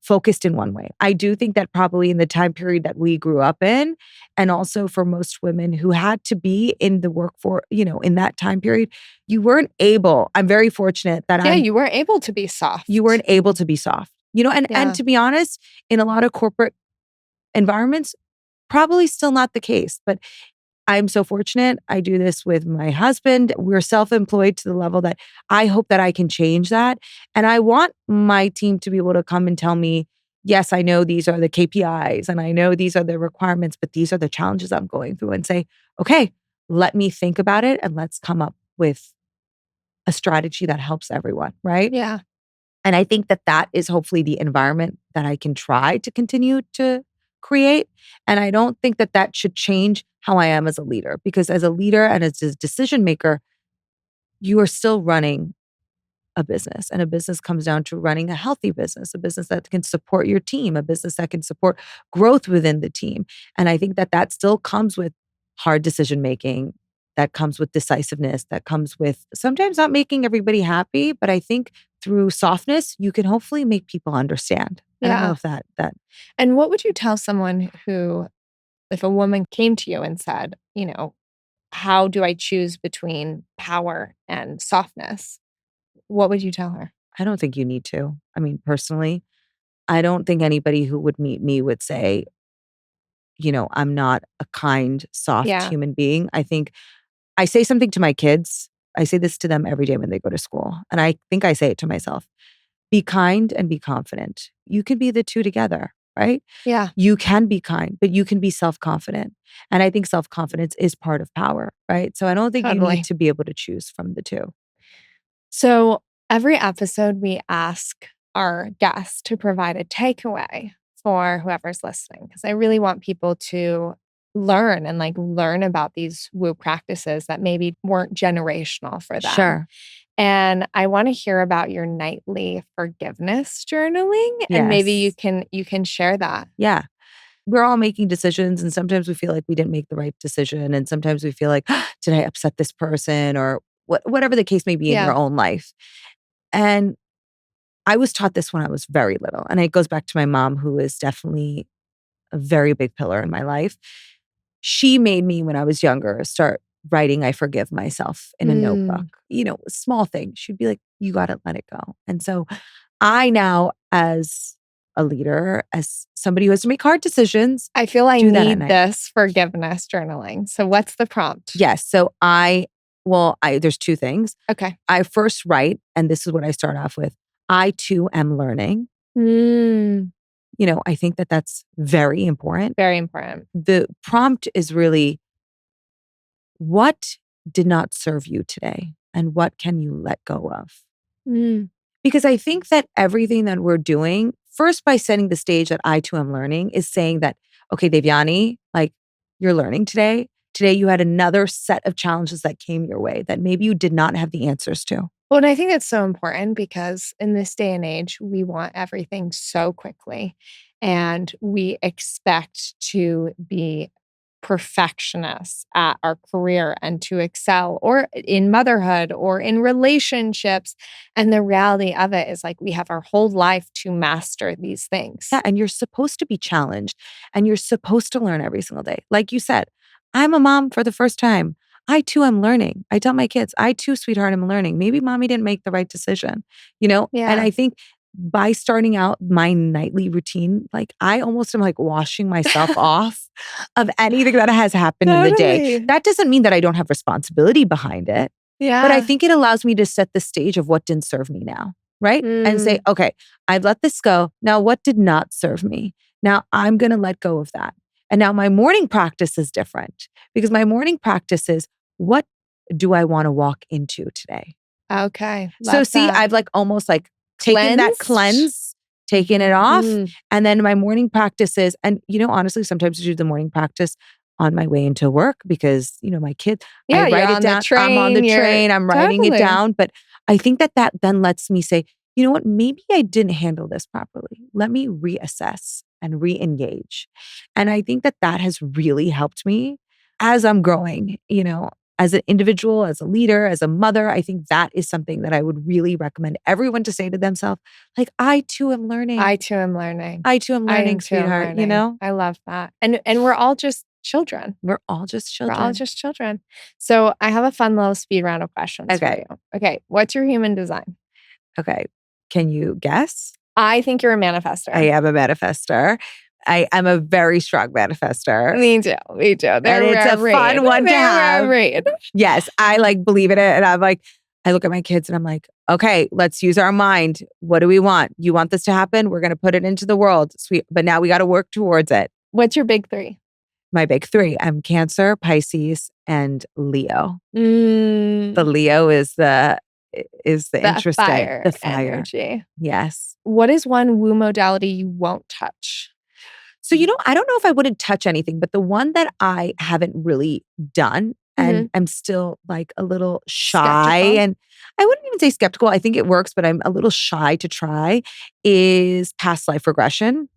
focused in one way. I do think that probably in the time period that we grew up in, and also for most women who had to be in the work for, in that time period, you weren't able. I'm very fortunate that you weren't able to be soft. You weren't able to be soft. And to be honest, in a lot of corporate environments, probably still not the case. But I'm so fortunate. I do this with my husband. We're self-employed to the level that I hope that I can change that. And I want my team to be able to come and tell me, yes, I know these are the KPIs and I know these are the requirements, but these are the challenges I'm going through, and say, okay, let me think about it and let's come up with a strategy that helps everyone, right? Yeah. And I think that that is hopefully the environment that I can try to continue to create. And I don't think that that should change how I am as a leader, because as a leader and as a decision maker, you are still running a business, and a business comes down to running a healthy business, a business that can support your team, a business that can support growth within the team. And I think that that still comes with hard decision making, that comes with decisiveness, that comes with sometimes not making everybody happy, but I think through softness, you can hopefully make people understand. I don't know if that. And what would you tell someone who, if a woman came to you and said, how do I choose between power and softness? What would you tell her? I don't think you need to. I mean, personally, I don't think anybody who would meet me would say, I'm not a kind, soft human being. I think I say something to my kids. I say this to them every day when they go to school. And I think I say it to myself. Be kind and be confident. You can be the two together, right? Yeah. You can be kind, but you can be self-confident. And I think self-confidence is part of power, right? So I don't think you need to be able to choose from the two. So every episode, we ask our guests to provide a takeaway for whoever's listening, because I really want people to learn about these woo practices that maybe weren't generational for them. Sure. And I want to hear about your nightly forgiveness journaling. And maybe you can share that. Yeah. We're all making decisions, and sometimes we feel like we didn't make the right decision. And sometimes we feel like, did I upset this person, or whatever the case may be in your own life. And I was taught this when I was very little. And it goes back to my mom, who is definitely a very big pillar in my life. She made me, when I was younger, start writing, I forgive myself in a notebook, small thing. She'd be like, you got to let it go. And so I now, as a leader, as somebody who has to make hard decisions, I feel I need this forgiveness journaling. So what's the prompt? Yes. So there's two things. Okay. I first write, and this is what I start off with. I too am learning. I think that that's very important. Very important. The prompt is really, what did not serve you today? And what can you let go of? Because I think that everything that we're doing, first by setting the stage that I too am learning, is saying that, okay, Devyani, you're learning today. Today you had another set of challenges that came your way that maybe you did not have the answers to. Well, and I think that's so important, because in this day and age, we want everything so quickly, and we expect to be perfectionists at our career and to excel, or in motherhood or in relationships. And the reality of it is, we have our whole life to master these things. Yeah, and you're supposed to be challenged, and you're supposed to learn every single day. Like you said, I'm a mom for the first time. I too am learning. I tell my kids, I too, sweetheart, am learning. Maybe mommy didn't make the right decision, And I think by starting out my nightly routine, I almost am washing myself off of anything that has happened in the day. That doesn't mean that I don't have responsibility behind it. Yeah. But I think it allows me to set the stage of what didn't serve me now, right? And say, okay, I've let this go. Now, what did not serve me? Now I'm going to let go of that. And now my morning practice is different, because my morning practice is, what do I want to walk into today? Okay. So see, I've almost taken that cleanse, taken it off. And then my morning practice is, and honestly, sometimes I do the morning practice on my way into work because, my kids, Yeah, I write it down. I'm on the train, I'm writing it down. But I think that then lets me say, you know what, maybe I didn't handle this properly. Let me reassess and re-engage. And I think that has really helped me as I'm growing, as an individual, as a leader, as a mother. I think that is something that I would really recommend everyone to say to themselves, like, I too am learning. I too am learning. I too am learning, sweetheart, I love that. And we're all just children. We're all just children. We're all just children. So I have a fun little speed round of questions for you. Okay. What's your human design? Okay. Can you guess? I think you're a manifester. I am a manifester. I am a very strong manifester. Me too. And it's a fun one to have. Yes, I believe in it. And I'm like, I look at my kids and I'm like, okay, let's use our mind. What do we want? You want this to happen? We're going to put it into the world. Sweet. But now we got to work towards it. What's your big three? My big three. I'm Cancer, Pisces, and Leo. The Leo is the interesting. The fire energy. Yes. What is one woo modality you won't touch? So, I don't know if I wouldn't touch anything, but the one that I haven't really done and I'm still a little shy and I wouldn't even say skeptical. I think it works, but I'm a little shy to try is past life regression.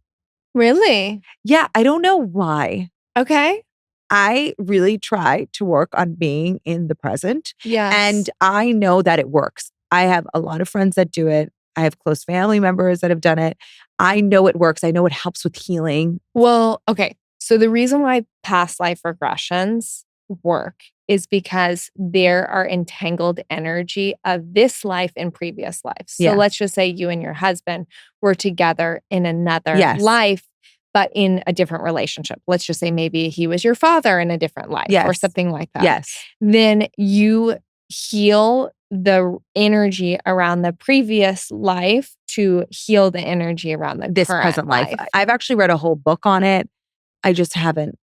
Really? Yeah. I don't know why. Okay. I really try to work on being in the present. Yes. And I know that it works. I have a lot of friends that do it. I have close family members that have done it. I know it works. I know it helps with healing. Well, okay. So the reason why past life regressions work is because there are entangled energy of this life and previous lives. So let's just say you and your husband were together in another life, but in a different relationship. Let's just say maybe he was your father in a different life or something like that. Yes. Then you heal the energy around the previous life to heal the energy around this present life. I've actually read a whole book on it. I just haven't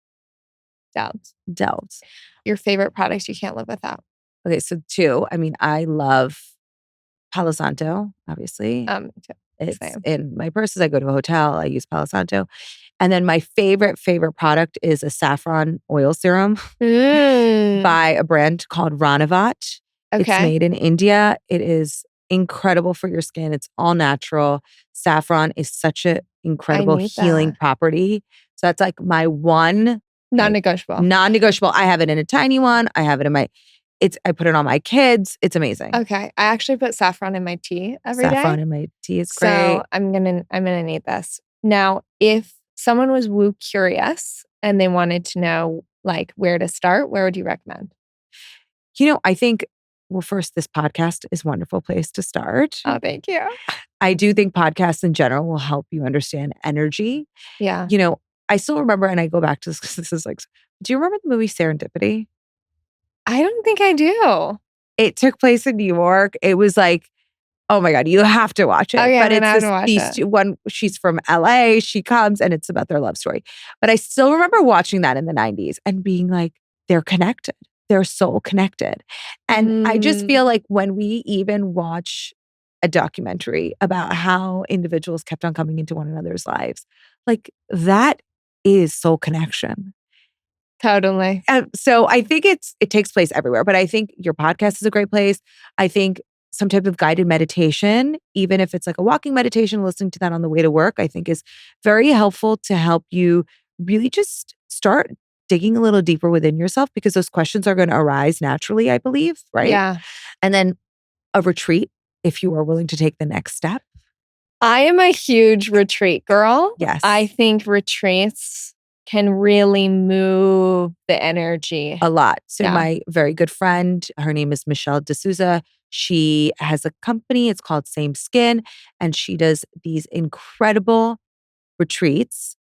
delved. Your favorite products you can't live without? Okay, so two. I mean, I love Palo Santo, obviously. It's in my purses. I go to a hotel. I use Palo Santo. And then my favorite product is a saffron oil serum by a brand called Ranavat. Okay. It's made in India. It is incredible for your skin. It's all natural. Saffron is such an incredible healing property. So that's my one non-negotiable. Non-negotiable. I have it in a tiny one. I have it in I put it on my kids. It's amazing. Okay. I actually put saffron in my tea every day. Saffron in my tea is great. So I'm gonna need this. Now, if someone was woo curious and they wanted to know where to start, where would you recommend? I think, well, first, this podcast is a wonderful place to start. Oh, thank you. I do think podcasts in general will help you understand energy. Yeah. I still remember, and I go back to this, this is do you remember the movie Serendipity? I don't think I do. It took place in New York. It was oh my God, you have to watch it. Okay, but it's one, she's from LA, she comes and it's about their love story. But I still remember watching that in the 90s and being they're connected. They're soul connected. And I just feel when we even watch a documentary about how individuals kept on coming into one another's lives, that is soul connection. Totally. So I think it takes place everywhere, but I think your podcast is a great place. I think some type of guided meditation, even if it's a walking meditation, listening to that on the way to work, I think is very helpful to help you really just start digging a little deeper within yourself because those questions are going to arise naturally, I believe, right? Yeah. And then a retreat, if you are willing to take the next step. I am a huge retreat girl. Yes. I think retreats can really move the energy. A lot. So my very good friend, her name is Michelle D'Souza. She has a company. It's called Same Skin. And she does these incredible retreats.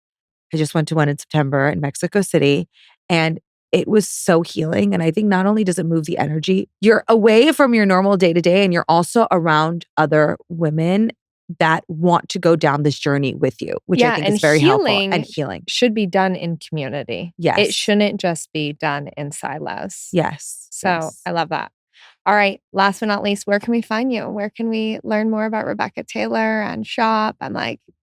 I just went to one in September in Mexico City. And it was so healing. And I think not only does it move the energy, you're away from your normal day-to-day and you're also around other women that want to go down this journey with you, which I think is very helpful. And healing should be done in community. Yes. It shouldn't just be done in silos. Yes. So I love that. All right. Last but not least, where can we find you? Where can we learn more about Rebecca Taylor and shop and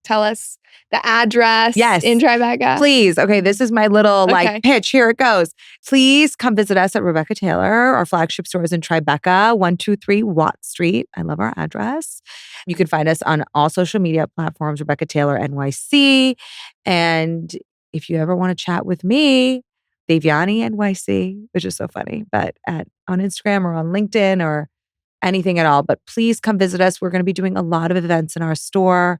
tell us the address Yes. in Tribeca? Please. Okay, this is my little pitch. Here it goes. Please come visit us at Rebecca Taylor. Our flagship store is in Tribeca, 123 Watt Street. I love our address. You can find us on all social media platforms, Rebecca Taylor NYC. And if you ever want to chat with me, Devyani NYC, which is so funny, but on Instagram or on LinkedIn or anything at all. But please come visit us. We're going to be doing a lot of events in our store.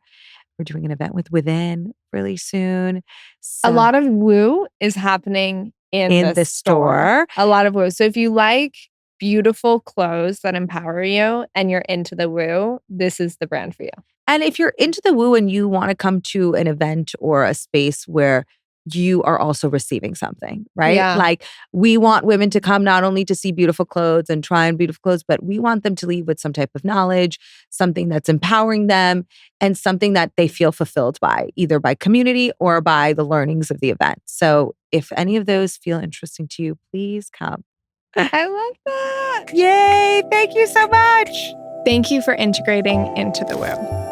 We're doing an event with Within really soon. So, a lot of woo is happening in the store. A lot of woo. So if you like beautiful clothes that empower you and you're into the woo, this is the brand for you. And if you're into the woo and you want to come to an event or a space where you are also receiving something, right? Yeah. Like we want women to come not only to see beautiful clothes and try on beautiful clothes, but we want them to leave with some type of knowledge, something that's empowering them and something that they feel fulfilled by, either by community or by the learnings of the event. So if any of those feel interesting to you, please come. I love that. Yay. Thank you so much. Thank you for integrating into the woo.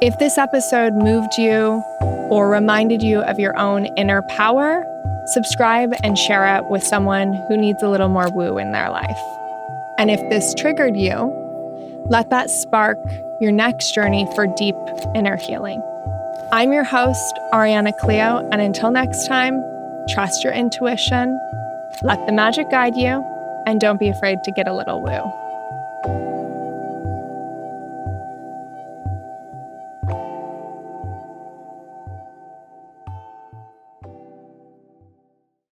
If this episode moved you or reminded you of your own inner power, subscribe and share it with someone who needs a little more woo in their life. And if this triggered you, let that spark your next journey for deep inner healing. I'm your host, Ariana Cleo, and until next time, trust your intuition, let the magic guide you, and don't be afraid to get a little woo.